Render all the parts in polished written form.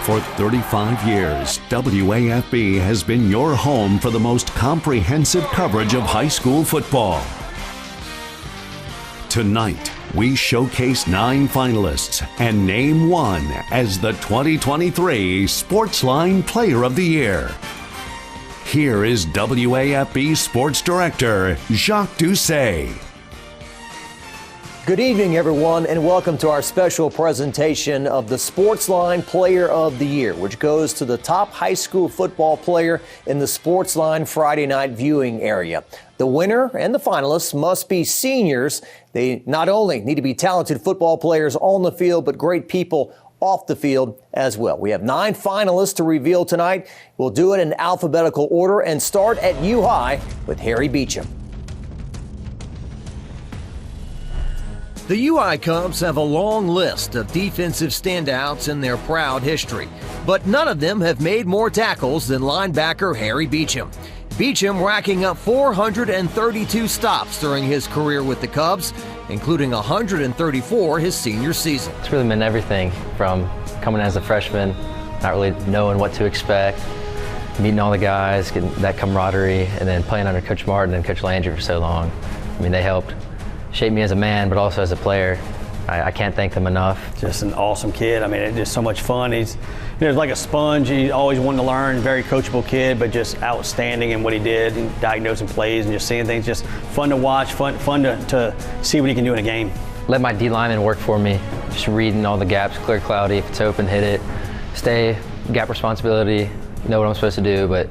For 35 years, WAFB has been your home for the most comprehensive coverage of high school football. Tonight, we showcase 9 finalists and name one as the 2023 Sportsline Player of the Year. Here is WAFB Sports Director Jacques Doucet. Good evening, everyone, and welcome to our special presentation of the Sportsline Player of the Year, which goes to the top high school football player in the Sportsline Friday night viewing area. The winner and the finalists must be seniors. They not only need to be talented football players on the field, but great people off the field as well. We have 9 finalists to reveal tonight. We'll do it in alphabetical order and start at U High with Harry Beum. The UI Cubs have a long list of defensive standouts in their proud history, but none of them have made more tackles than linebacker Harry Beum. Beum racking up 432 stops during his career with the Cubs, including 134 his senior season. It's really been everything from coming as a freshman, not really knowing what to expect, meeting all the guys, getting that camaraderie, and then playing under Coach Martin and Coach Landry for so long. I mean, they helped shape me as a man, but also as a player. I can't thank them enough. Just an awesome kid. I mean, it's just so much fun. He's like a sponge. He always wanted to learn. Very coachable kid, but just outstanding in what he did, and diagnosing plays and just seeing things. Just fun to watch, fun to see what he can do in a game. Let my D lineman work for me. Just reading all the gaps, clear, cloudy. If it's open, hit it. Stay, gap responsibility, know what I'm supposed to do, but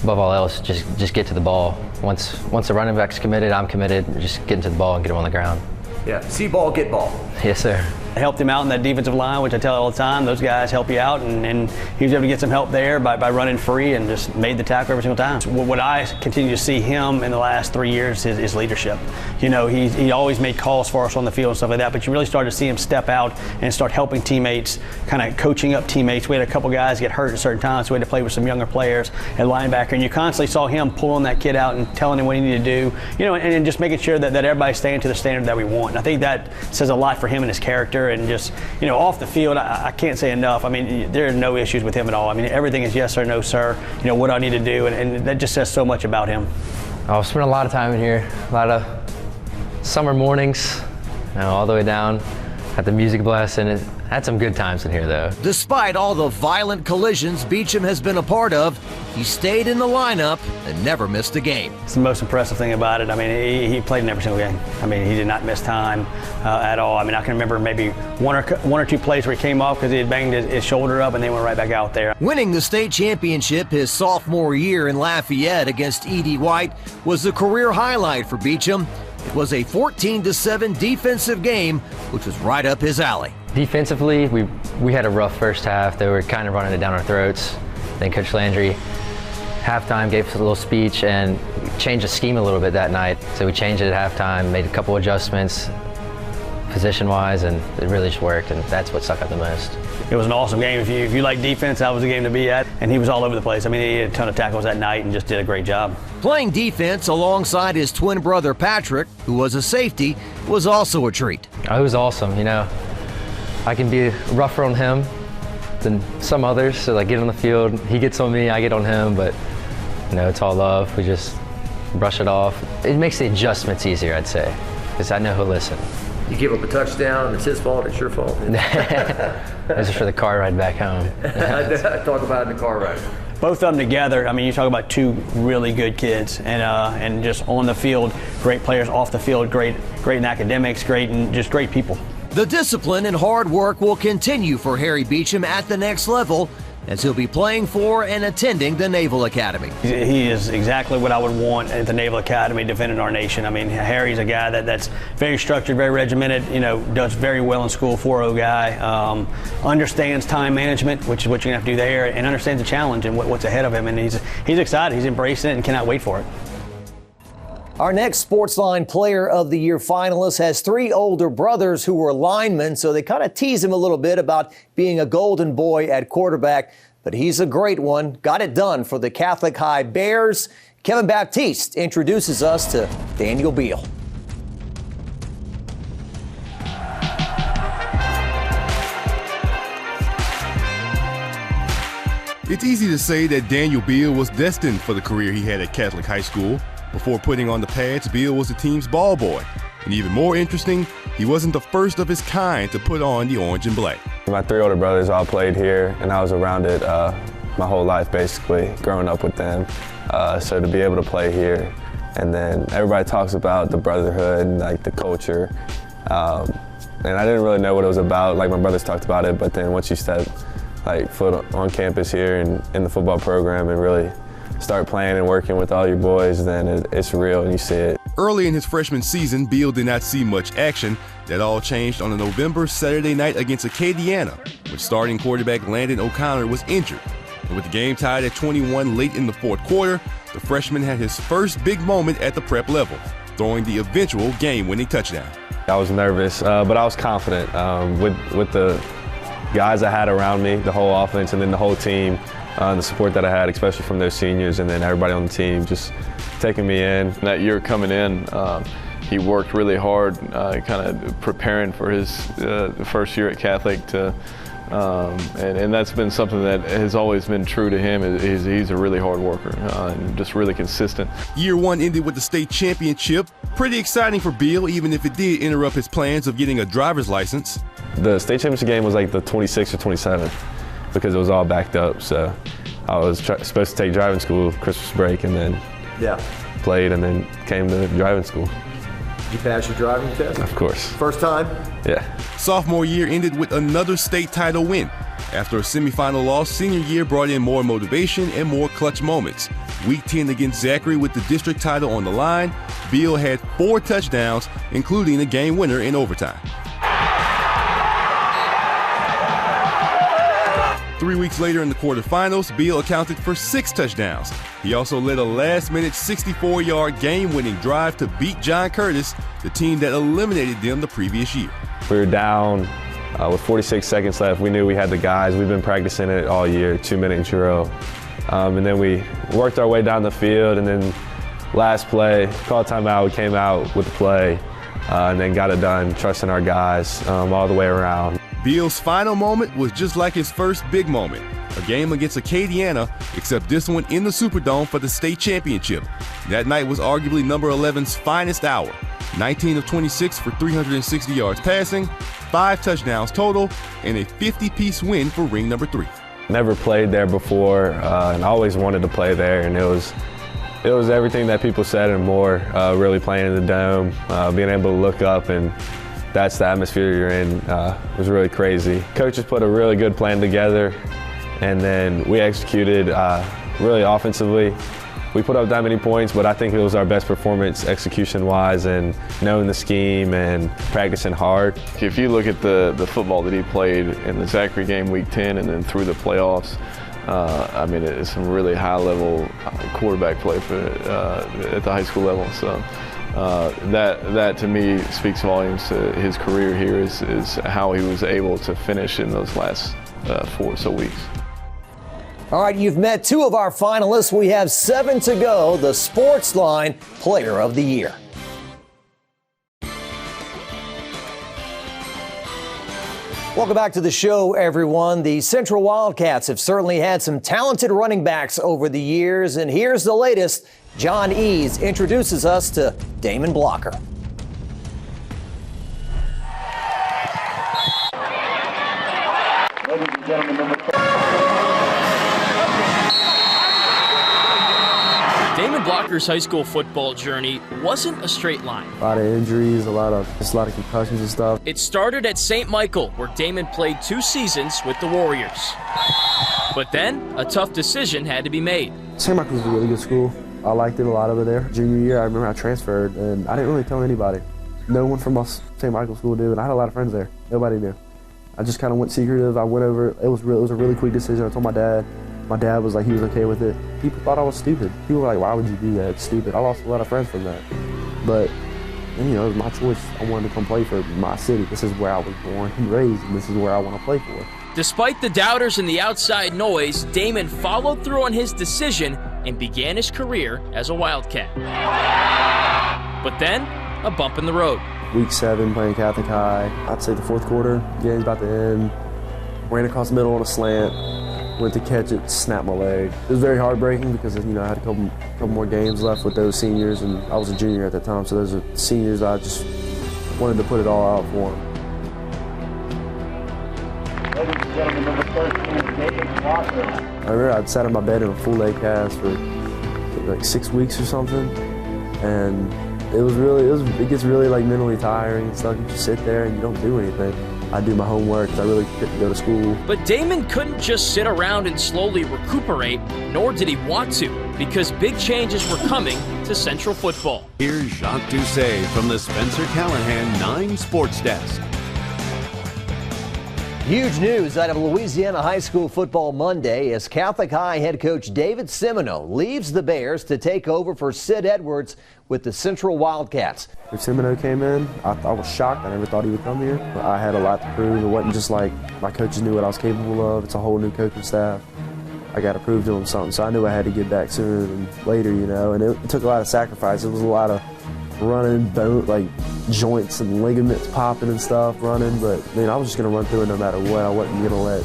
above all else, just get to the ball. Once the running back's committed, I'm committed. Just get into the ball and get him on the ground. Yeah, see ball, get ball. Yes, sir. I helped him out in that defensive line, which I tell all the time. Those guys help you out, and he was able to get some help there by running free and just made the tackle every single time. What I continue to see him in the last 3 years is leadership. You know, he always made calls for us on the field and stuff like that, but you really started to see him step out and start helping teammates, kind of coaching up teammates. We had a couple guys get hurt at certain times, so we had to play with some younger players at linebacker, and you constantly saw him pulling that kid out and telling him what he needed to do, you know, and just making sure that everybody's staying to the standard that we want. And I think that says a lot for him and his character, and just, you know, off the field, I can't say enough. I mean, there are no issues with him at all. I mean, everything is yes or no, sir. You know, what I need to do, and that just says so much about him. I've spent a lot of time in here, a lot of summer mornings, you know, all the way down, had the music blasting. Had some good times in here, though. Despite all the violent collisions Beum has been a part of, he stayed in the lineup and never missed a game. It's the most impressive thing about it. I mean, he played in every single game. I mean, he did not miss time at all. I mean, I can remember maybe one or two plays where he came off because he had banged his shoulder up and they went right back out there. Winning the state championship his sophomore year in Lafayette against E.D. White was the career highlight for Beum. It was a 14-7 defensive game, which was right up his alley. Defensively, we had a rough first half. They were kind of running it down our throats. Then Coach Landry, halftime, gave us a little speech and changed the scheme a little bit that night. So we changed it at halftime, made a couple adjustments position-wise, and it really just worked, and that's what stuck out the most. It was an awesome game. If you like defense, that was the game to be at. And he was all over the place. I mean, he had a ton of tackles that night and just did a great job. Playing defense alongside his twin brother Patrick, who was a safety, was also a treat. Oh, it was awesome. You know, I can be rougher on him than some others. So like, get on the field, he gets on me, I get on him, but you know, it's all love. We just brush it off. It makes the adjustments easier, I'd say, because I know he'll listen. You give up a touchdown, it's his fault, it's your fault. This is for the car ride back home. Talk about it in the car ride. Both of them together, I mean, you talk about two really good kids, and just on the field, great players. Off the field, great in academics, great and just great people. The discipline and hard work will continue for Harry Beum at the next level, as he'll be playing for and attending the Naval Academy. He is exactly what I would want at the Naval Academy, defending our nation. I mean, Harry's a guy that's very structured, very regimented, you know, does very well in school, 4.0 guy, understands time management, which is what you're going to have to do there, and understands the challenge and what's ahead of him. And he's excited, he's embracing it and cannot wait for it. Our next Sportsline Player of the Year finalist has 3 older brothers who were linemen, so they kind of tease him a little bit about being a golden boy at quarterback. But he's a great one. Got it done for the Catholic High Bears. Kevin Baptiste introduces us to Daniel Beal. It's easy to say that Daniel Beal was destined for the career he had at Catholic High School. Before putting on the pads, Beal was the team's ball boy. And even more interesting, he wasn't the first of his kind to put on the orange and black. My 3 older brothers all played here, and I was around it my whole life, basically, growing up with them. So to be able to play here, and then everybody talks about the brotherhood and like the culture. And I didn't really know what it was about. Like, my brothers talked about it, but then once you step foot on campus here and in the football program and really start playing and working with all your boys, then it's real and you see it. Early in his freshman season, Beal did not see much action. That all changed on a Saturday night against Acadiana, when starting quarterback Landon O'Connor was injured. And with the game tied at 21 late in the fourth quarter, the freshman had his first big moment at the prep level, throwing the eventual game-winning touchdown. I was nervous, but I was confident with the guys I had around me, the whole offense, and then the whole team, the support that I had, especially from those seniors, and then everybody on the team just taking me in. That year coming in, he worked really hard, kind of preparing for his first year at Catholic and that's been something that has always been true to him. He's a really hard worker and just really consistent. Year 1 ended with the state championship. Pretty exciting for Beal, even if it did interrupt his plans of getting a driver's license. The state championship game was like the 26th or 27th because it was all backed up. So I was supposed to take driving school Christmas break, and then played, and then came to driving school. Did you pass your driving test? Of course. First time? Yeah. Sophomore year ended with another state title win. After a semifinal loss, senior year brought in more motivation and more clutch moments. Week 10 against Zachary with the district title on the line, Beal had 4 touchdowns, including a game winner in overtime. 3 weeks later in the quarterfinals, Beal accounted for 6 touchdowns. He also led a last-minute 64-yard game-winning drive to beat John Curtis, the team that eliminated them the previous year. We were down with 46 seconds left. We knew we had the guys. We've been practicing it all year, 2-minute drill. And then we worked our way down the field, and then last play, called timeout, we came out with the play, and then got it done, trusting our guys all the way around. Beal's final moment was just like his first big moment, a game against Acadiana, except this one in the Superdome for the state championship. That night was arguably number 11's finest hour. 19 of 26 for 360 yards passing, 5 touchdowns total, and a 50-piece win for ring number 3. Never played there before, and I always wanted to play there, and it was everything that people said and more. Really playing in the dome, being able to look up, and that's the atmosphere you're in. Was really crazy. Coaches put a really good plan together, and then we executed really offensively. We put up that many points, but I think it was our best performance execution-wise, and knowing the scheme and practicing hard. If you look at the football that he played in the Zachary game week 10 and then through the playoffs, I mean, it's some really high-level quarterback play at the high school level. So that to me speaks volumes to his career here, is how he was able to finish in those last 4 or so weeks. All right, you've met 2 of our finalists. We have 7 to go. The Sportsline Player of the Year. Welcome back to the show, everyone. The Central Wildcats have certainly had some talented running backs over the years, and here's the latest. John Eads introduces us to Damon Blocker. Ladies and gentlemen, number 12. Damon Blocker's high school football journey wasn't a straight line. A lot of injuries, a lot of concussions and stuff. It started at St. Michael, where Damon played 2 seasons with the Warriors. But then, a tough decision had to be made. St. Michael was a really good school. I liked it a lot over there. Junior year, I remember I transferred, and I didn't really tell anybody. No one from my St. Michael school knew, and I had a lot of friends there. Nobody knew. I just kind of went secretive. I went over. It was a really quick decision. I told my dad. My dad was like, he was okay with it. People thought I was stupid. People were like, why would you do that? It's stupid. I lost a lot of friends from that. But, you know, it was my choice. I wanted to come play for my city. This is where I was born and raised, and this is where I want to play for. Despite the doubters and the outside noise, Damon followed through on his decision and began his career as a Wildcat. But then, a bump in the road. Week 7, playing Catholic High. I'd say the fourth quarter, game's about to end. Ran across the middle on a slant. went to catch it, snapped my leg. It was very heartbreaking because, you know, I had a couple more games left with those seniors, and I was a junior at that time, so those are seniors I just wanted to put it all out for them. Ladies and gentlemen, number 13, Damon. I remember I'd sat in my bed in a full leg cast for like 6 weeks or something, and it gets really like mentally tiring and stuff. You just sit there and you don't do anything. I do my homework because I really couldn't go to school. But Damon couldn't just sit around and slowly recuperate, nor did he want to, because big changes were coming to Central football. Here's Jacques Doucet from the Spencer Callahan 9 Sports Desk. Huge news out of Louisiana high school football Monday as Catholic High head coach David Semino leaves the Bears to take over for Sid Edwards with the Central Wildcats. If Semino came in, I was shocked. I never thought he would come here. I had a lot to prove. It wasn't just like my coaches knew what I was capable of. It's a whole new coaching staff. I got to prove to them something, so I knew I had to get back sooner than later, you know, and it took a lot of sacrifice. It was a lot of running, bone, like joints and ligaments popping and stuff, running, but I mean, I was just going to run through it no matter what. I wasn't going to let,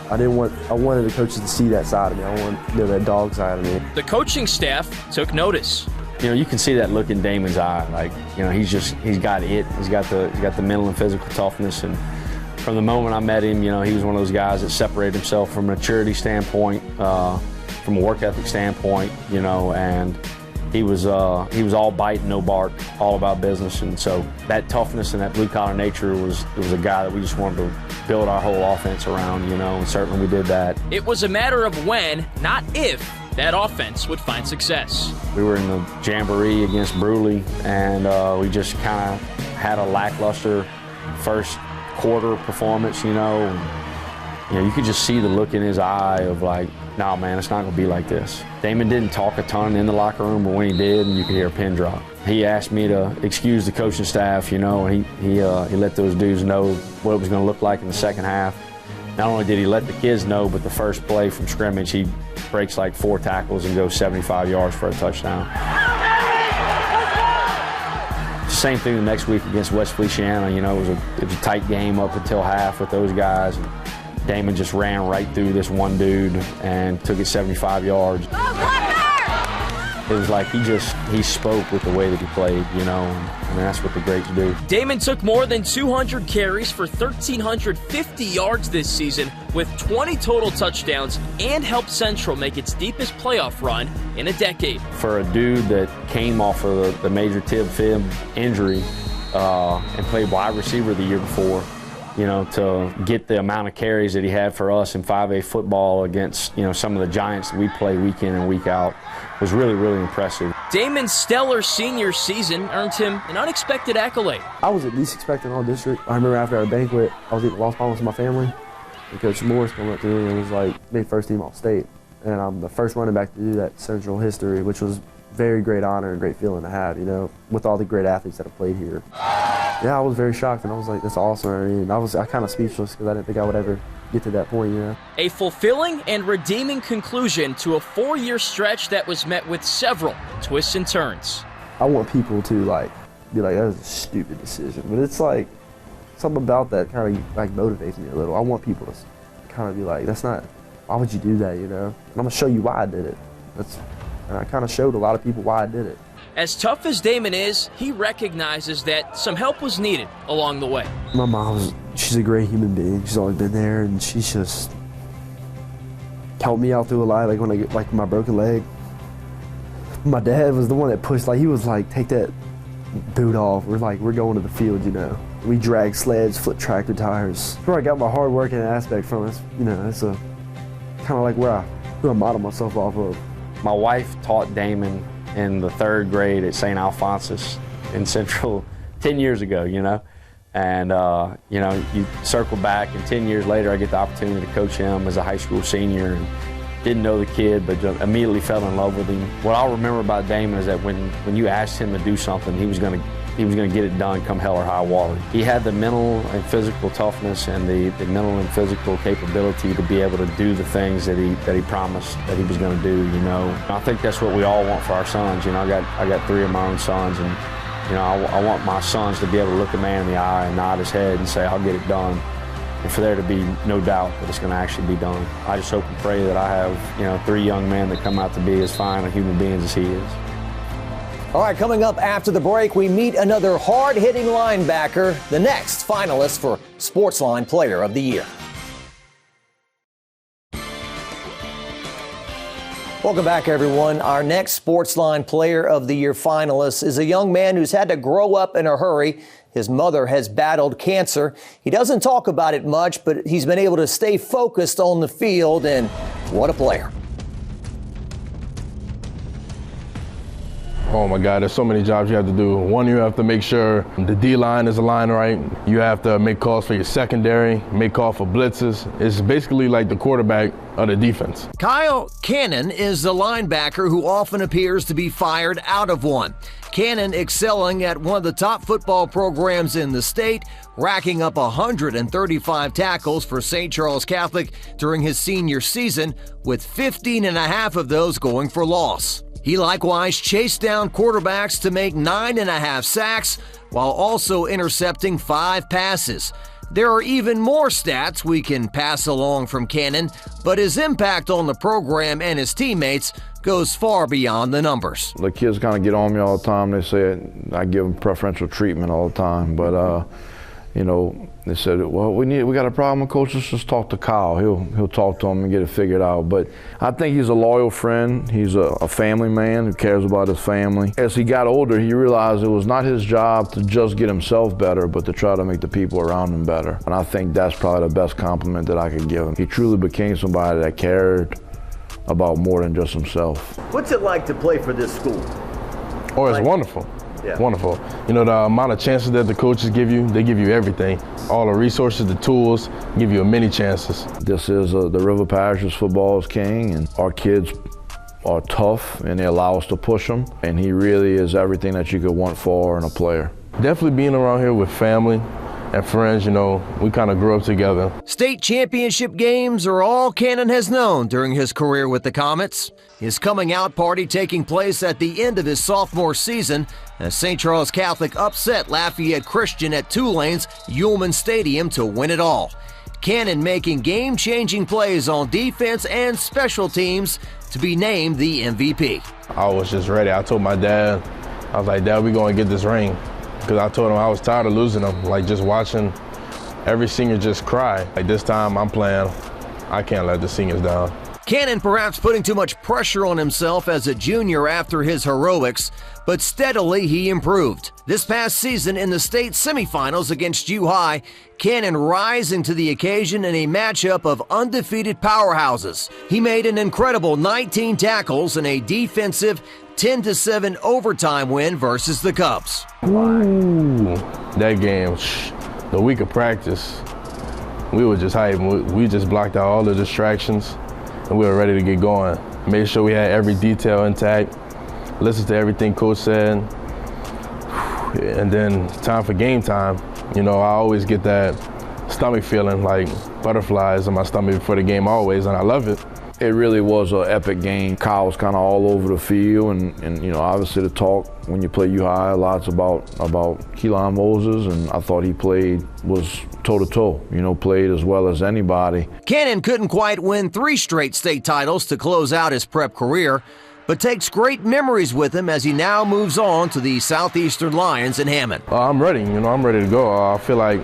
I wanted the coaches to see that side of me. I wanted that dog side of me. The coaching staff took notice. You know, you can see that look in Damon's eye. Like, you know, he's got it. He's got the mental and physical toughness. And from the moment I met him, you know, he was one of those guys that separated himself from a maturity standpoint, from a work ethic standpoint, you know, and he was all bite, no bark, all about business. And so that toughness and that blue-collar nature was a guy that we just wanted to build our whole offense around, you know, and certainly we did that. It was a matter of when, not if, that offense would find success. We were in the Jamboree against Bruley, and we just kind of had a lackluster first quarter performance, you know. And, you know, you could just see the look in his eye of like, no, man, it's not going to be like this. Damon didn't talk a ton in the locker room, but when he did, you could hear a pin drop. He asked me to excuse the coaching staff, you know, and he let those dudes know what it was going to look like in the second half. Not only did he let the kids know, but the first play from scrimmage, he breaks like 4 tackles and goes 75 yards for a touchdown. Same thing the next week against West Feliciana. You know, it was a tight game up until half with those guys. And Damon just ran right through this one dude and took it 75 yards. It was like he spoke with the way that he played, you know, and that's what the greats do. Damon took more than 200 carries for 1,350 yards this season with 20 total touchdowns and helped Central make its deepest playoff run in a decade. For a dude that came off of the major tib-fib injury and played wide receiver the year before, you know, to get the amount of carries that he had for us in 5A football against, you know, some of the giants that we play week in and week out was really, really impressive. Damon's stellar senior season earned him an unexpected accolade. I was at least expecting all district. I remember after our banquet, I was eating lost palms with my family, and Coach Morris came up to me and was like, made first team all state. And I'm the first running back to do that Central history, which was very great honor and great feeling to have, you know, with all the great athletes that have played here. Yeah, I was very shocked, and I was like, that's awesome. I mean, I kind of speechless because I didn't think I would ever get to that point, you know. A fulfilling and redeeming conclusion to a 4-year stretch that was met with several twists and turns. I want people to, like, be like, that was a stupid decision. But it's like, something about that kind of, like, motivates me a little. I want people to kind of be like, that's not, why would you do that, you know? And I'm going to show you why I did it. And I kind of showed a lot of people why I did it. As tough as Damon is, he recognizes that some help was needed along the way. My mom, she's a great human being. She's always been there, and she's just helped me out through a lot. Like when I get like my broken leg, my dad was the one that pushed. Like he was like, take that boot off. We're going to the field, you know. We drag sleds, flip tractor tires. That's where I got my hard working aspect from. It's, you know, it's a kind of like where I model myself off of. My wife taught Damon in the 3rd grade at St. Alphonsus in Central 10 years ago, you know. And, you know, you circle back, and 10 years later I get the opportunity to coach him as a high school senior. And didn't know the kid, but immediately fell in love with him. What I'll remember about Damon is that when you asked him to do something, he was going to get it done come hell or high water. He had the mental and physical toughness and the mental and physical capability to be able to do the things that he promised that he was going to do, you know. I think that's what we all want for our sons. You know, I got 3 of my own sons, and you know, I want my sons to be able to look a man in the eye and nod his head and say, I'll get it done. and for there to be no doubt that it's going to actually be done. I just hope and pray that I have, 3 young men that come out to be as fine a human beings as he is. All right, coming up after the break, we meet another hard-hitting linebacker, the next finalist for Sportsline Player of the Year. Welcome back, everyone. Our next Sportsline Player of the Year finalist is a young man who's had to grow up in a hurry. His mother has battled cancer. He doesn't talk about it much, but he's been able to stay focused on the field, and what a player. Oh my God, there's so many jobs you have to do. One, you have to make sure the D-line is aligned right. You have to make calls for your secondary, make calls for blitzes. It's basically like the quarterback of the defense. Kyle Canon is the linebacker who often appears to be fired out of one. Canon excelling at one of the top football programs in the state, racking up 135 tackles for St. Charles Catholic during his senior season, with 15 and a half of those going for loss. He likewise chased down quarterbacks to make 9.5 sacks, while also intercepting 5 passes. There are even more stats we can pass along from Canon, but his impact on the program and his teammates goes far beyond the numbers. The kids kind of get on me all the time. They say I give them preferential treatment all the time, but they said, well, we got a problem, coach. Let's just talk to Kyle. He'll talk to him and get it figured out. But I think he's a loyal friend. He's a family man who cares about his family. As he got older, he realized it was not his job to just get himself better, but to try to make the people around him better. And I think that's probably the best compliment that I could give him. He truly became somebody that cared about more than just himself. What's it like to play for this school? Oh, it's wonderful. Yeah. Wonderful. The amount of chances that the coaches give you, they give you everything. All the resources, the tools, give you many chances. This is the River Parishes football is king, and our kids are tough, and they allow us to push them. And he really is everything that you could want for in a player. Definitely being around here with family and friends, we kind of grew up together. State championship games are all Canon has known during his career with the Comets. His coming out party taking place at the end of his sophomore season as St. Charles Catholic upset Lafayette Christian at Tulane's Ullman Stadium to win it all. Canon making game-changing plays on defense and special teams to be named the MVP. I was just ready. I told my dad, I was like, Dad, we're going to get this ring. Because I told him I was tired of losing them, just watching every senior just cry. This time I'm playing, I can't let the seniors down. Canon perhaps putting too much pressure on himself as a junior after his heroics, but steadily he improved. This past season in the state semifinals against U-High, Canon rising to the occasion in a matchup of undefeated powerhouses. He made an incredible 19 tackles in a defensive 10-7 overtime win versus the Cubs. Ooh, that game, the week of practice, we were just hyped. We just blocked out all the distractions, and we were ready to get going. Made sure we had every detail intact, listened to everything coach said, and then time for game time. I always get that stomach feeling, like butterflies in my stomach before the game always, and I love it. It really was an epic game. Kyle was kind of all over the field, and obviously the talk when you play U-High, lots about Keelan Moses, and I thought he was toe-to-toe, played as well as anybody. Canon couldn't quite win 3 straight state titles to close out his prep career, but takes great memories with him as he now moves on to the Southeastern Lions in Hammond. I'm ready, I'm ready to go. I feel like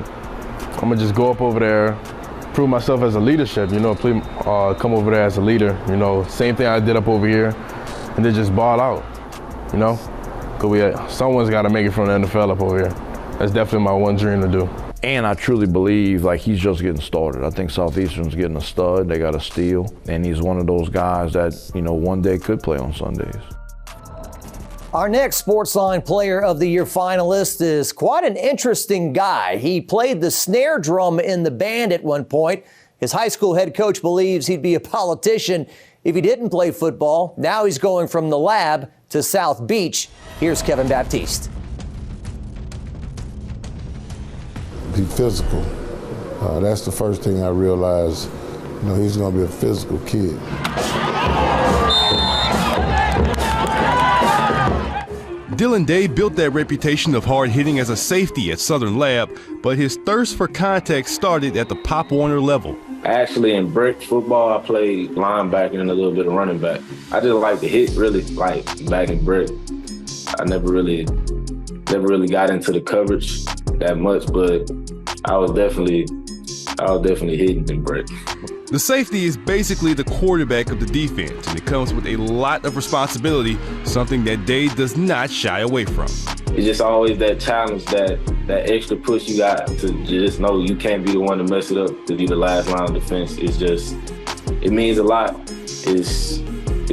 I'm gonna just go up over there, prove myself as a leadership, come over there as a leader, same thing I did up over here, and then just ball out, because someone's got to make it from the NFL up over here. That's definitely my one dream to do. And I truly believe he's just getting started. I think Southeastern's getting a stud, they got a steal, and he's one of those guys that, one day could play on Sundays. Our next Sportsline Player of the Year finalist is quite an interesting guy. He played the snare drum in the band at one point. His high school head coach believes he'd be a politician if he didn't play football. Now he's going from the lab to South Beach. Here's Kevin Baptiste. Be physical. That's the first thing I realized. He's going to be a physical kid. Dylan Day built that reputation of hard hitting as a safety at Southern Lab, but his thirst for contact started at the Pop Warner level. Actually, in brick football, I played linebacker and a little bit of running back. I just like to hit, really, like back in brick. I never really got into the coverage that much, but I was definitely hitting in brick. The safety is basically the quarterback of the defense, and it comes with a lot of responsibility, something that Day does not shy away from. It's just always that challenge, that extra push you got to just know you can't be the one to mess it up, to be the last line of defense. It means a lot. It's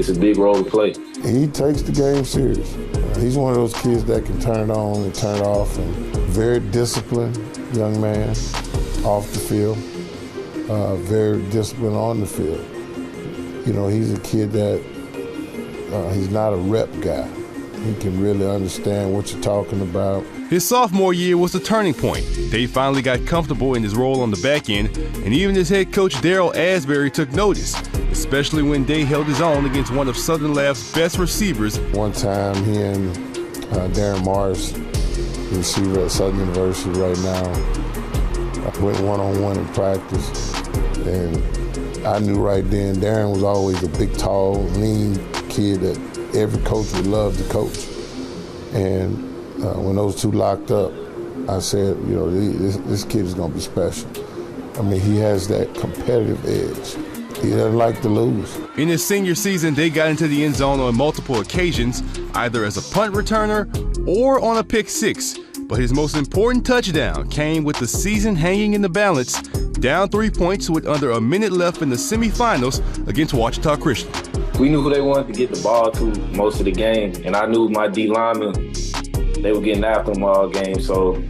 a big role to play. He takes the game serious. He's one of those kids that can turn it on and turn it off, and very disciplined young man off the field, very disciplined on the field. You know, he's a kid that he's not a rep guy. He can really understand what you're talking about. His sophomore year was the turning point. Day finally got comfortable in his role on the back end, and even his head coach Darryl Asbury took notice, especially when Day held his own against one of Southern Lab's best receivers. One time he and Darren Morris, the receiver at Southern University right now, went one-on-one in practice, and I knew right then Darren was always a big, tall, lean kid that every coach would love to coach. And when those two locked up, I said, you know, this kid is going to be special. I mean, he has that competitive edge. He doesn't like to lose. In his senior season, Day got into the end zone on multiple occasions, either as a punt returner or on a pick six. But his most important touchdown came with the season hanging in the balance, down 3 points with under a minute left in the semifinals against Ouachita Christian. We knew who they wanted to get the ball to most of the game, and I knew my D linemen, they were getting after them all game. So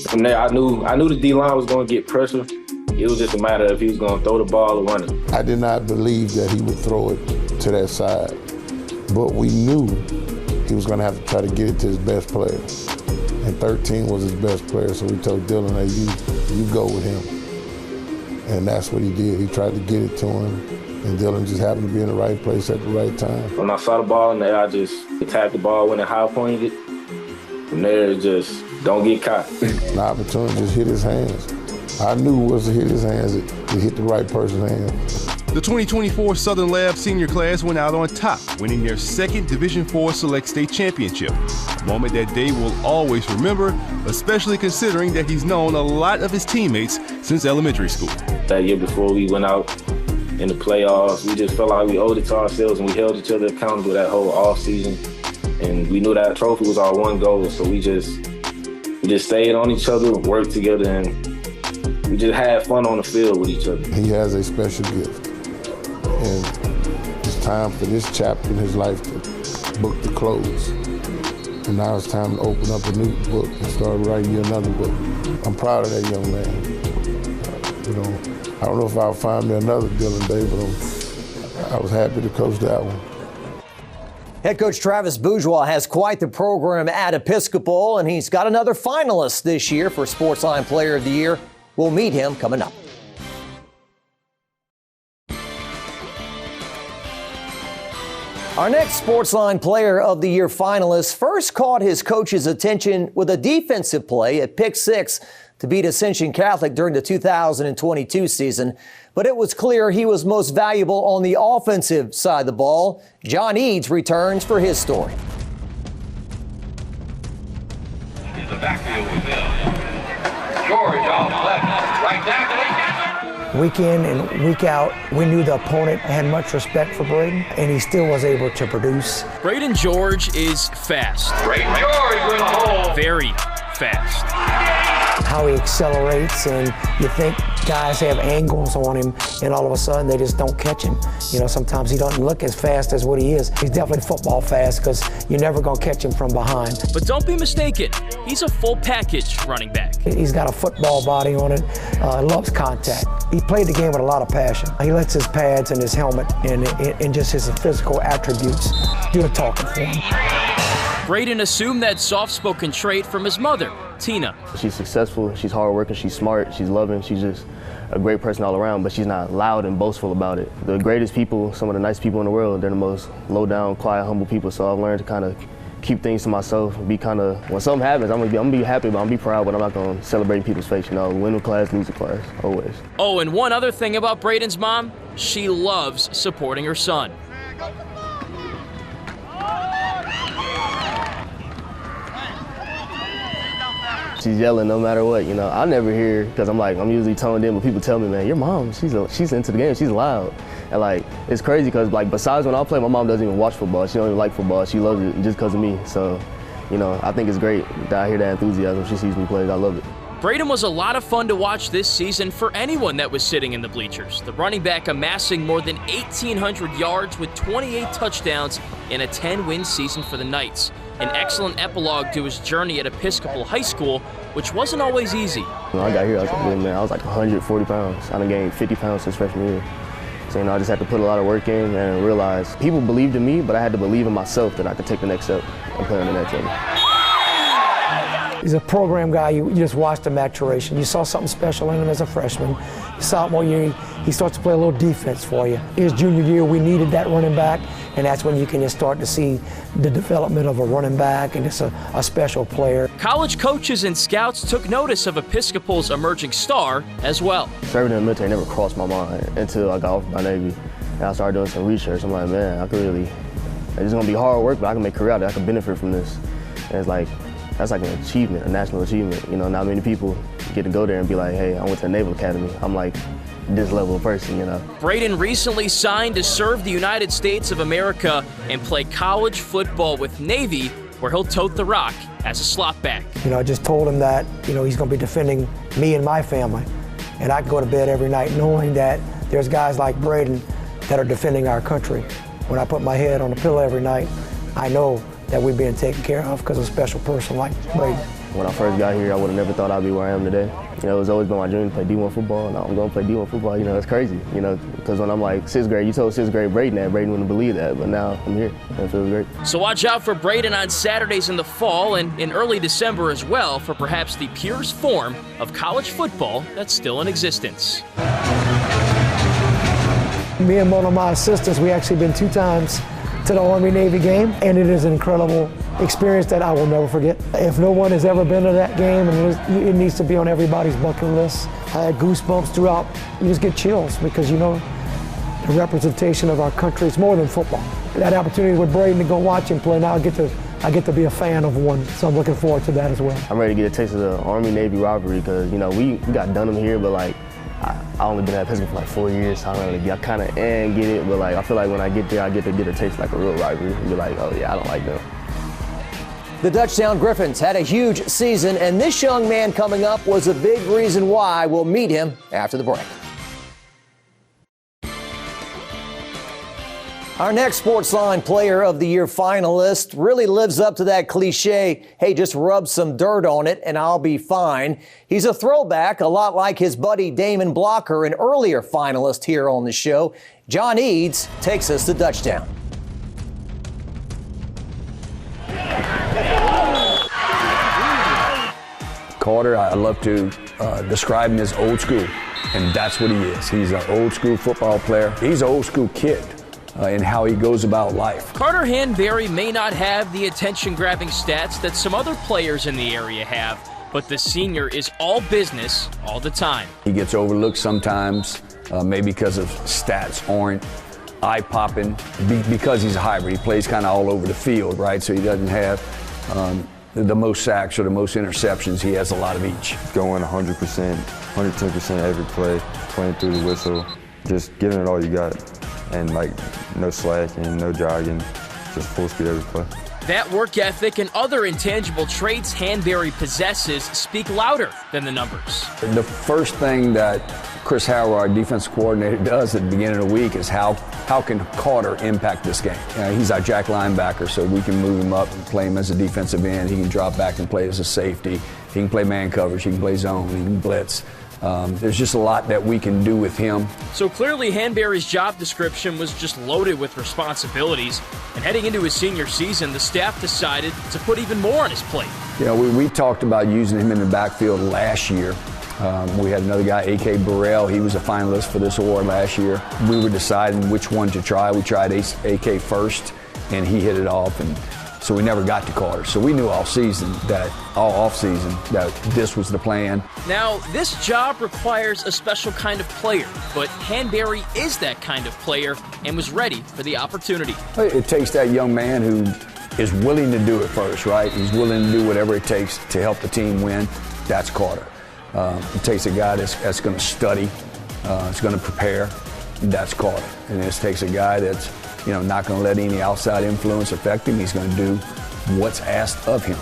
from there, I knew the D line was going to get pressure. It was just a matter of if he was going to throw the ball or run it. I did not believe that he would throw it to that side, but we knew he was going to have to try to get it to his best player. And 13 was his best player, so we told Dylan, hey, you go with him. And that's what he did. He tried to get it to him, and Dylan just happened to be in the right place at the right time. When I saw the ball in the air, I just tapped the ball when it high pointed. From there, it just don't get caught. The opportunity just hit his hands. I knew it was to hit his hands. It hit the right person's hands. The 2024 Southern Lab senior class went out on top, winning their second Division IV Select State Championship, a moment that Day will always remember, especially considering that he's known a lot of his teammates since elementary school. That year before we went out in the playoffs, we just felt like we owed it to ourselves, and we held each other accountable that whole offseason. And we knew that trophy was our one goal, so we just stayed on each other, worked together, and we just had fun on the field with each other. He has a special gift, and it's time for this chapter in his life to book the close. And now it's time to open up a new book and start writing you another book. I'm proud of that young man. You know, I don't know if I'll find me another Dylan Day, but I was happy to coach that one. Head coach Travis Bourgeois has quite the program at Episcopal, and he's got another finalist this year for Sportsline Player of the Year. We'll meet him coming up. Our next Sportsline Player of the Year finalist first caught his coach's attention with a defensive play at pick six to beat Ascension Catholic during the 2022 season. But it was clear he was most valuable on the offensive side of the ball. John Eads returns for his story. In the backfield with Beal. George off left, right tackle. Week in and week out, we knew the opponent had much respect for Braden, and he still was able to produce. Braden George is fast. Braden George with a hole. Very fast. How he accelerates, and you think guys have angles on him, and all of a sudden they just don't catch him. You know, sometimes he doesn't look as fast as what he is. He's definitely football fast because you're never going to catch him from behind. But don't be mistaken, he's a full package running back. He's got a football body on it, loves contact. He played the game with a lot of passion. He lets his pads and his helmet and just his physical attributes do the talking for him. Braden assumed that soft-spoken trait from his mother, Tina. She's successful, she's hardworking, she's smart, she's loving, she's just a great person all around, but she's not loud and boastful about it. The greatest people, some of the nice people in the world, they're the most low-down, quiet, humble people, so I've learned to kind of keep things to myself and be kind of, when something happens, I'm gonna be happy, but I'm gonna be proud, but I'm not gonna celebrate in people's face, you know, win a class, lose a class, always. Oh, and one other thing about Braden's mom, she loves supporting her son. She's yelling no matter what, you know. I never hear, because I'm usually toned in, but people tell me, man, your mom, she's into the game, she's loud. And like, it's crazy because like, besides when I play, my mom doesn't even watch football. She don't even like football. She loves it just because of me. So, you know, I think it's great that I hear that enthusiasm. She sees me play, I love it. Braden was a lot of fun to watch this season for anyone that was sitting in the bleachers. The running back amassing more than 1,800 yards with 28 touchdowns in a 10-win season for the Knights. An excellent epilogue to his journey at Episcopal High School, which wasn't always easy. When I got here, I was like 140 pounds. I done gained 50 pounds since freshman year. So, you know, I just had to put a lot of work in and realize people believed in me, but I had to believe in myself that I could take the next step and play on the next level. He's a program guy. You just watched the maturation. You saw something special in him as a freshman. Sophomore year, he starts to play a little defense for you. His junior year, we needed that running back, and that's when you can just start to see the development of a running back and just a special player. College coaches and scouts took notice of Episcopal's emerging star as well. Serving in the military never crossed my mind until I got offered by Navy. And I started doing some research. I'm like, man, it's gonna be hard work, but I can make a career out of it. I can benefit from this. And it's like, that's like an achievement, a national achievement. You know, not many people get to go there and be like, hey, I went to the Naval Academy. I'm like this level of person, you know. Braden recently signed to serve the United States of America and play college football with Navy, where he'll tote the rock as a slot back. You know, I just told him that, you know, he's going to be defending me and my family. And I can go to bed every night knowing that there's guys like Braden that are defending our country. When I put my head on the pillow every night, I know that we're being taken care of because of a special person like Braden. When I first got here, I would have never thought I'd be where I am today. You know, it's always been my dream to play D1 football. Now I'm going to play D1 football. You know, it's crazy, you know, because when I'm like 6th grade, you told 6th grade Braden that, Braden wouldn't believe that, but now I'm here, and it feels great. So watch out for Braden on Saturdays in the fall and in early December as well for perhaps the purest form of college football that's still in existence. Me and one of my assistants, we actually been 2 times to the Army-Navy game, and it is an incredible experience that I will never forget. If no one has ever been to that game, and it needs to be on everybody's bucket list. I had goosebumps throughout. You just get chills because, you know, the representation of our country is more than football. That opportunity with Braden to go watch him play, now I get to be a fan of one, so I'm looking forward to that as well. I'm ready to get a taste of the Army-Navy rivalry because, you know, we got Dunham here, but like, I only been at Episcopal for like 4 years, so I don't really kind of get it, but like I feel like when I get there, I get to get a taste like a real rivalry and be like, oh yeah, I don't like them. The Dutchtown Griffins had a huge season, and this young man coming up was a big reason why. We'll meet him after the break. Our next Sportsline Player of the Year finalist really lives up to that cliche, hey, just rub some dirt on it and I'll be fine. He's a throwback, a lot like his buddy Damon Blocker, an earlier finalist here on the show. John Eads takes us to Dutchtown. Carter, I love to describe him as old school, and that's what he is. He's an old school football player. He's an old school kid. In how he goes about life. Carter Hanberry may not have the attention-grabbing stats that some other players in the area have, but the senior is all business all the time. He gets overlooked sometimes, maybe because of stats aren't eye-popping, because he's a hybrid. He plays kind of all over the field, right? So he doesn't have the most sacks or the most interceptions. He has a lot of each. Going 100%, 110% every play, playing through the whistle, just giving it all you got. And like no slacking, no jogging, just full speed every play. That work ethic and other intangible traits Hanberry possesses speak louder than the numbers. The first thing that Chris Howard, our defensive coordinator, does at the beginning of the week is how can Carter impact this game? He's our jack linebacker, so we can move him up and play him as a defensive end. He can drop back and play as a safety. He can play man coverage. He can play zone. He can blitz. There's just a lot that we can do with him. So clearly Hanberry's job description was just loaded with responsibilities, and heading into his senior season, the staff decided to put even more on his plate. You know, we talked about using him in the backfield last year. We had another guy, A.K. Burrell. He was a finalist for this award last year. We were deciding which one to try. We tried A.K. first, and he hit it off. And So we never got to Carter. So we knew all off season that this was the plan. Now, this job requires a special kind of player, but Hanberry is that kind of player and was ready for the opportunity. It takes that young man who is willing to do it first, right? He's willing to do whatever it takes to help the team win. That's Carter. It takes a guy that's going to study, that's going to prepare. That's Carter. And it takes a guy that's not going to let any outside influence affect him. He's going to do what's asked of him.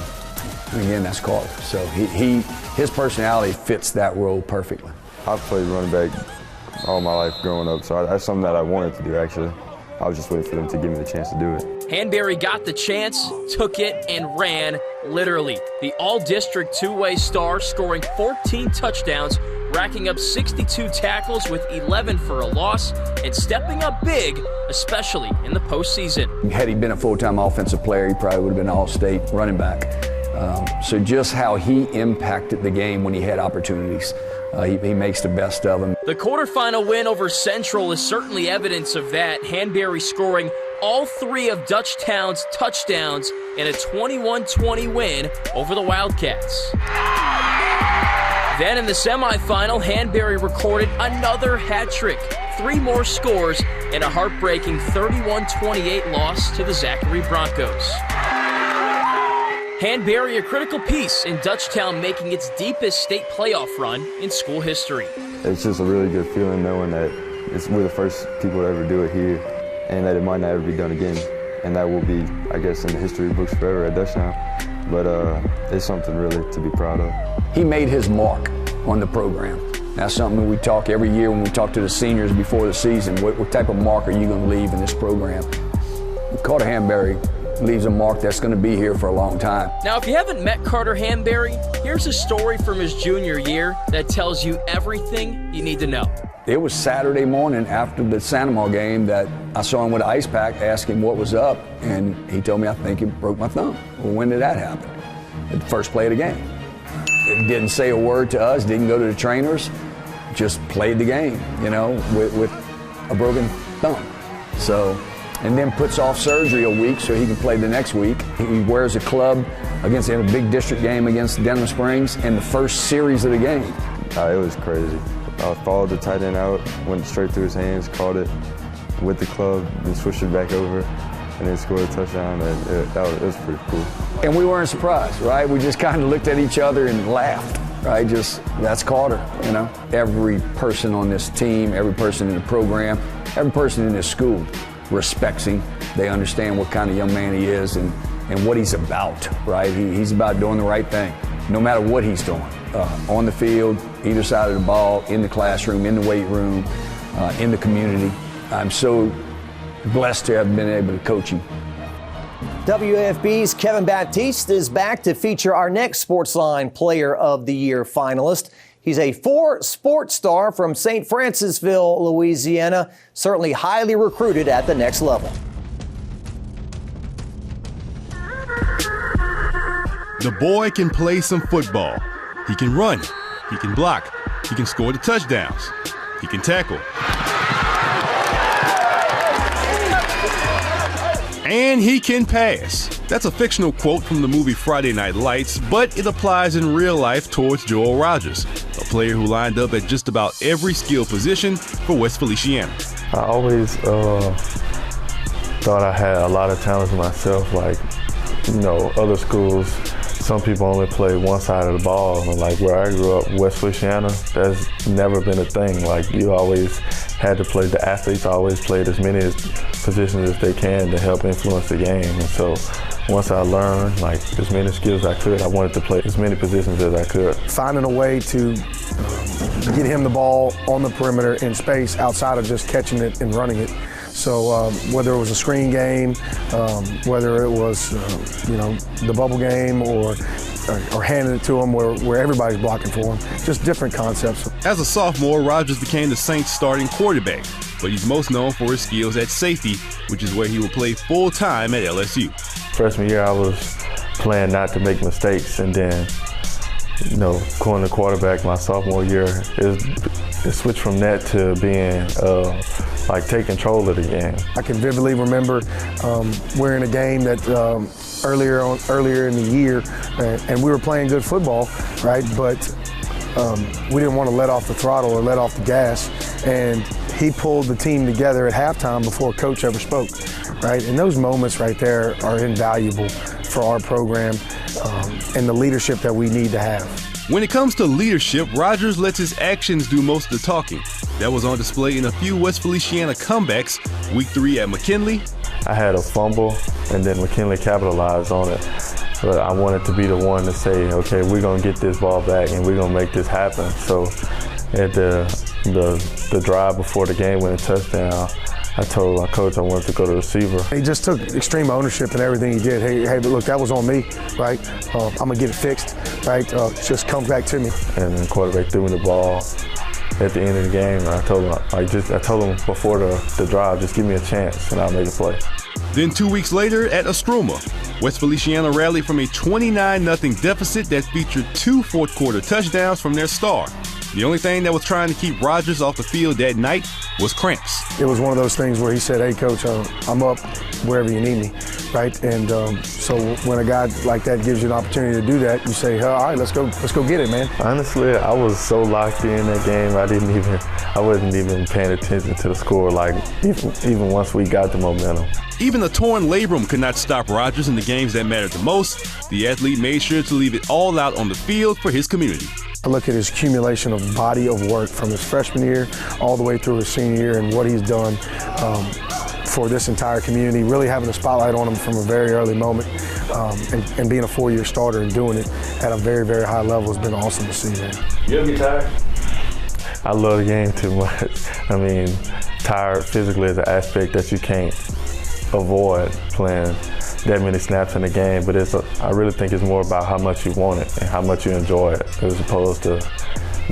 And again, that's Carter. So his personality fits that role perfectly. I've played running back all my life growing up, so that's something that I wanted to do, actually. I was just waiting for them to give me the chance to do it. Hanberry got the chance, took it, and ran, literally. The all-district two-way star scoring 14 touchdowns, racking up 62 tackles with 11 for a loss, and stepping up big, especially in the postseason. Had he been a full-time offensive player, he probably would have been an all-state running back. So just how he impacted the game when he had opportunities. He makes the best of them. The quarterfinal win over Central is certainly evidence of that. Hanberry scoring all 3 of Dutchtown's touchdowns in a 21-20 win over the Wildcats. Then in the semifinal, Hanberry recorded another hat trick, 3 more scores, and a heartbreaking 31-28 loss to the Zachary Broncos. Hanberry a critical piece in Dutchtown making its deepest state playoff run in school history. It's just a really good feeling knowing that we're the first people to ever do it here and that it might not ever be done again. And that will be, I guess, in the history books forever at Dutchtown. But it's something really to be proud of. He made his mark on the program. That's something we talk every year when we talk to the seniors before the season. What type of mark are you going to leave in this program? Carter Hanberry leaves a mark that's going to be here for a long time. Now, if you haven't met Carter Hanberry, here's a story from his junior year that tells you everything you need to know. It was Saturday morning after the Sandoval game that I saw him with an ice pack, asked him what was up, and he told me, I think he broke my thumb. Well, when did that happen? At the first play of the game. It didn't say a word to us, didn't go to the trainers, just played the game, with a broken thumb. So, and then puts off surgery a week so he can play the next week. He wears a club against a big district game against Denham Springs in the first series of the game. It was crazy. I followed the tight end out, went straight through his hands, caught it with the club, then switched it back over, and then scored a touchdown. It was pretty cool. And we weren't surprised, right? We just kind of looked at each other and laughed, right? That's Carter, Every person on this team, every person in the program, every person in this school respects him. They understand what kind of young man he is and what he's about, right? He's about doing the right thing, no matter what he's doing. On the field, either side of the ball, in the classroom, in the weight room, in the community. I'm so blessed to have been able to coach him. WAFB's Kevin Baptiste is back to feature our next Sportsline Player of the Year finalist. He's a 4-sport star from St. Francisville, Louisiana, certainly highly recruited at the next level. The boy can play some football. He can run, he can block, he can score the touchdowns, he can tackle. And he can pass. That's a fictional quote from the movie Friday Night Lights, but it applies in real life towards Joel Rogers, a player who lined up at just about every skill position for West Feliciana. I always thought I had a lot of talents myself, like, other schools, some people only play one side of the ball. And like where I grew up, West Feliciana, that's never been a thing. Like you always had to play, the athletes always played as many positions as they can to help influence the game. And so once I learned like as many skills as I could, I wanted to play as many positions as I could. Finding a way to get him the ball on the perimeter in space outside of just catching it and running it. So whether it was a screen game, whether it was the bubble game or handing it to him where everybody's blocking for him, just different concepts. As a sophomore, Rogers became the Saints' starting quarterback, but he's most known for his skills at safety, which is where he will play full-time at LSU. Freshman year, I was playing not to make mistakes, and then going to quarterback my sophomore year, it switched from that to being take control of the game. I can vividly remember we're in a game that earlier in the year, and we were playing good football, right? But we didn't want to let off the throttle or let off the gas, and he pulled the team together at halftime before coach ever spoke, right? And those moments right there are invaluable for our program and the leadership that we need to have. When it comes to leadership, Rogers lets his actions do most of the talking. That was on display in a few West Feliciana comebacks. Week 3 at McKinley. I had a fumble, and then McKinley capitalized on it. But I wanted to be the one to say, okay, we're going to get this ball back, and we're going to make this happen. So at the drive before the game winning touchdown, I told my coach I wanted to go to receiver. He just took extreme ownership in everything he did. Hey, look, that was on me, right? I'm gonna get it fixed, right? Just come back to me. And the quarterback threw me the ball at the end of the game. And I told him before the drive, just give me a chance and I'll make a play. Then 2 weeks later at Ostroma, West Feliciana rallied from a 29-0 deficit that featured 2 fourth-quarter touchdowns from their star. The only thing that was trying to keep Rogers off the field that night was cramps. It was one of those things where he said, hey, Coach, I'm up wherever you need me, right? And so when a guy like that gives you an opportunity to do that, you say, all right, let's go get it, man. Honestly, I was so locked in that game, I wasn't even paying attention to the score, like even once we got the momentum. Even a torn labrum could not stop Rogers in the games that mattered the most. The athlete made sure to leave it all out on the field for his community. I look at his accumulation of body of work from his freshman year all the way through his senior year and what he's done for this entire community, really having a spotlight on him from a very early moment and being a 4-year starter and doing it at a very, very high level has been awesome to see, man. You ever get tired? I love the game too much. I mean, tired physically is an aspect that you can't avoid playing that many snaps in the game, but I really think it's more about how much you want it and how much you enjoy it, as opposed to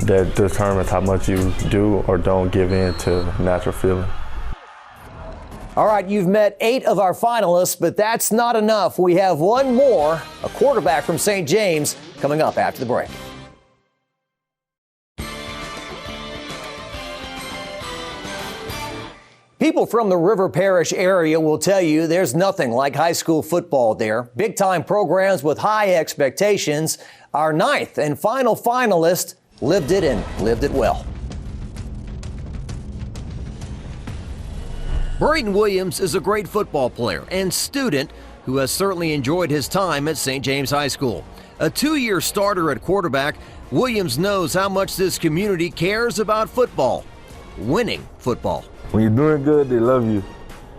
that determines how much you do or don't give in to natural feeling. All right, you've met 8 of our finalists, but that's not enough. We have one more, a quarterback from St. James, coming up after the break. People from the River Parish area will tell you there's nothing like high school football there. Big-time programs with high expectations. Our 9th and final finalist lived it and lived it well. Braden Williams is a great football player and student who has certainly enjoyed his time at St. James High School. A 2-year starter at quarterback, Williams knows how much this community cares about football, winning football. When you're doing good, they love you.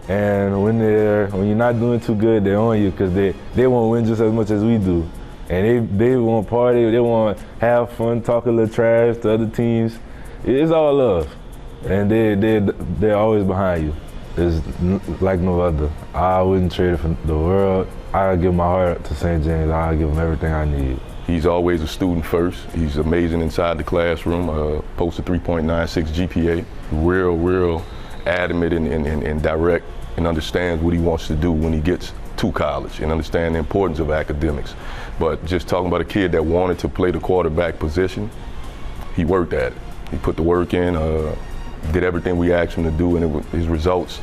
And when you're not doing too good, they're on you because they want to win just as much as we do. And they want to party, they want to have fun, talk a little trash to other teams. It's all love. And they're always behind you. It's like no other. I wouldn't trade it for the world. I give my heart to St. James. I give them everything I need. He's always a student first. He's amazing inside the classroom, posted 3.96 GPA. Real adamant and direct, and understands what he wants to do when he gets to college and understand the importance of academics. But just talking about a kid that wanted to play the quarterback position, he worked at it. He put the work in, did everything we asked him to do, and his results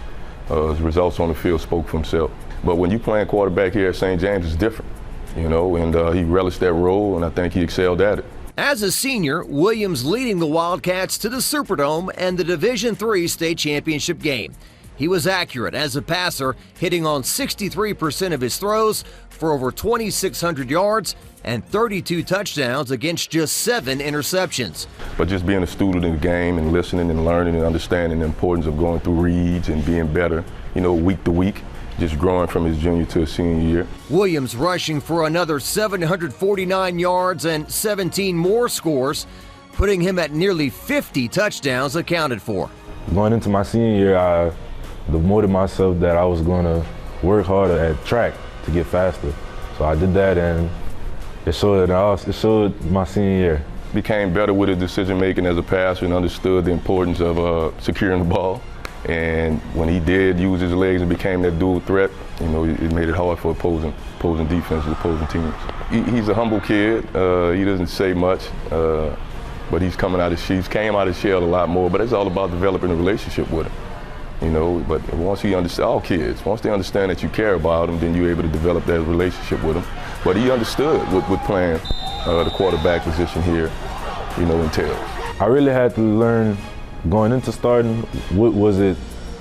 on the field spoke for himself. But when you're playing quarterback here at St. James, it's different, you know, and he relished that role, and I think he excelled at it. As a senior, Williams leading the Wildcats to the Superdome and the Division III state championship game. He was accurate as a passer, hitting on 63% of his throws for over 2,600 yards and 32 touchdowns against just 7 interceptions. But just being a student in the game and listening and learning and understanding the importance of going through reads and being better, you know, week to week, just growing from his junior to his senior year. Williams rushing for another 749 yards and 17 more scores, putting him at nearly 50 touchdowns accounted for. Going into my senior year, I demoted myself that I was going to work harder at track to get faster. So I did that, and it showed my senior year. Became better with his decision making as a passer and understood the importance of securing the ball. And when he did use his legs and became that dual threat, you know, it made it hard for opposing defenses, opposing teams. He's a humble kid. He doesn't say much, but he's came out of his shell a lot more. But it's all about developing a relationship with him. You know, but once he understands, all kids, once they understand that you care about them, then you're able to develop that relationship with them. But he understood what playing the quarterback position here, you know, entails. I really had to learn going into starting, what was it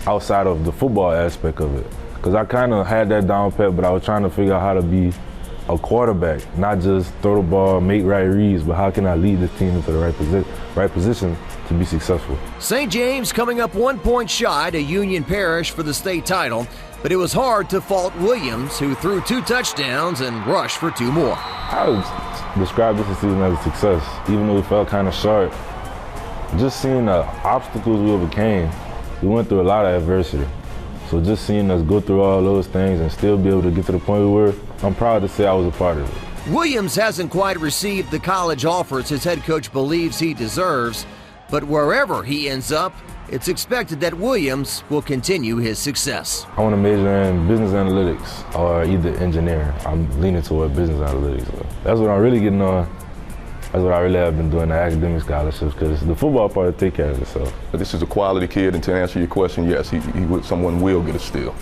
outside of the football aspect of it. Because I kind of had that down pat, but I was trying to figure out how to be a quarterback, not just throw the ball, make right reads, but how can I lead this team into the right position to be successful. St. James coming up 1 point shy to Union Parish for the state title, but it was hard to fault Williams, who threw 2 touchdowns and rushed for 2 more. I would describe this season as a success, even though it felt kind of short. Just seeing the obstacles we overcame, we went through a lot of adversity. So just seeing us go through all those things and still be able to get to the point we were, I'm proud to say I was a part of it. Williams hasn't quite received the college offers his head coach believes he deserves, but wherever he ends up, it's expected that Williams will continue his success. I want to major in business analytics or either engineering. I'm leaning toward business analytics. So that's what I'm really getting on. That's what I really have been doing, the academic scholarships, because the football part will take care of itself. But this is a quality kid, and to answer your question, yes, someone will get a steal.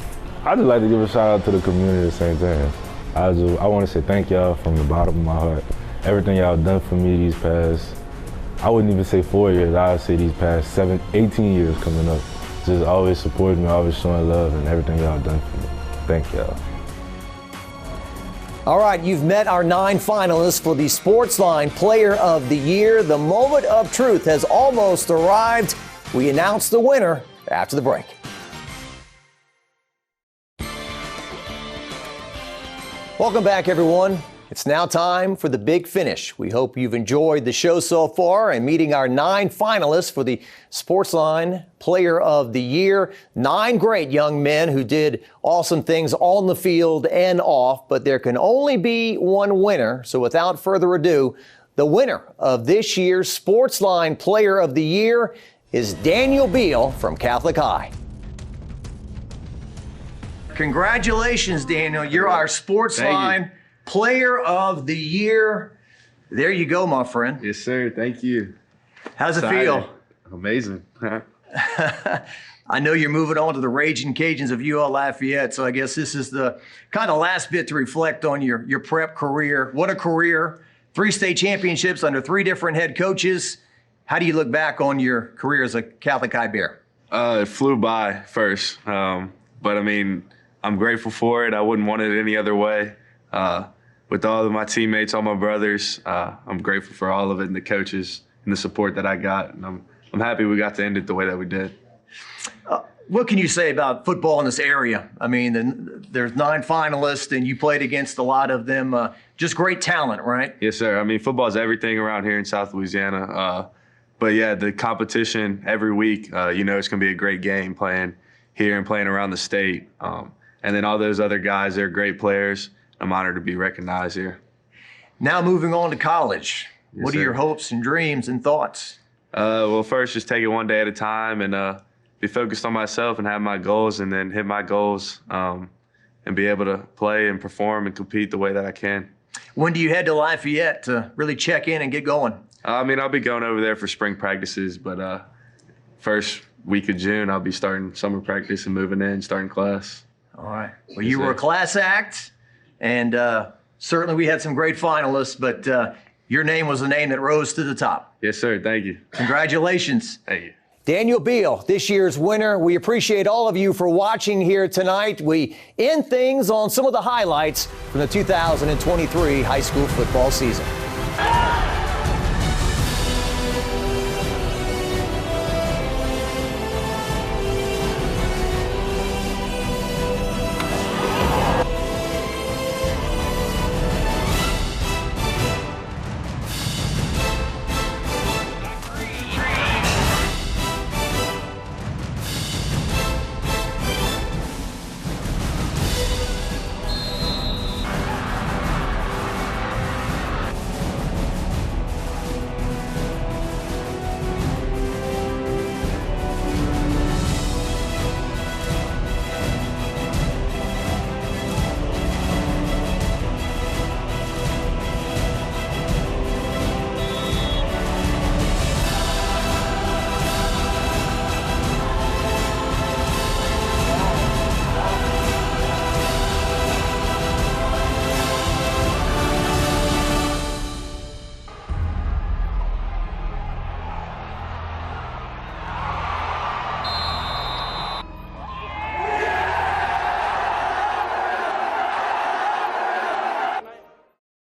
I'd just like to give a shout out to the community at St. James. I want to say thank y'all from the bottom of my heart. Everything y'all done for me these past, I wouldn't even say 4 years, I would say these past 18 years coming up. Just always supporting me, always showing love, and everything y'all done for me. Thank y'all. All right, you've met our 9 finalists for the Sportsline Player of the Year. The moment of truth has almost arrived. We announce the winner after the break. Welcome back, everyone. It's now time for the big finish. We hope you've enjoyed the show so far and meeting our 9 finalists for the Sportsline Player of the Year. 9 great young men who did awesome things on the field and off, but there can only be one winner. So without further ado, the winner of this year's Sportsline Player of the Year is Daniel Beal from Catholic High. Congratulations, Daniel. You're our Sportsline Player of the Year. There you go, my friend. Yes, sir. Thank you. How's it feel? Amazing. I know you're moving on to the Raging Cajuns of UL Lafayette, so I guess this is the kind of last bit to reflect on your prep career. What a career. 3 state championships under 3 different head coaches. How do you look back on your career as a Catholic High Bear? It flew by first, but I mean, I'm grateful for it. I wouldn't want it any other way. With all of my teammates, all my brothers, I'm grateful for all of it and the coaches and the support that I got. And I'm happy we got to end it the way that we did. What can you say about football in this area? I mean, there's 9 finalists and you played against a lot of them. Just great talent, right? Yes, sir. I mean, football is everything around here in South Louisiana. But yeah, the competition every week, you know, it's going to be a great game playing here and playing around the state. And then all those other guys, they're great players. I'm honored to be recognized here. Now moving on to college. Yes, what are your hopes and dreams and thoughts? Well, first, just take it one day at a time and be focused on myself and have my goals and then hit my goals and be able to play and perform and compete the way that I can. When do you head to Lafayette to really check in and get going? I mean, I'll be going over there for spring practices, but first week of June, I'll be starting summer practice and moving in, starting class. All right. Well, you were a class act, and certainly we had some great finalists, but your name was the name that rose to the top. Yes, sir. Thank you. Congratulations. Thank you. Daniel Beal, this year's winner. We appreciate all of you for watching here tonight. We end things on some of the highlights from the 2023 high school football season.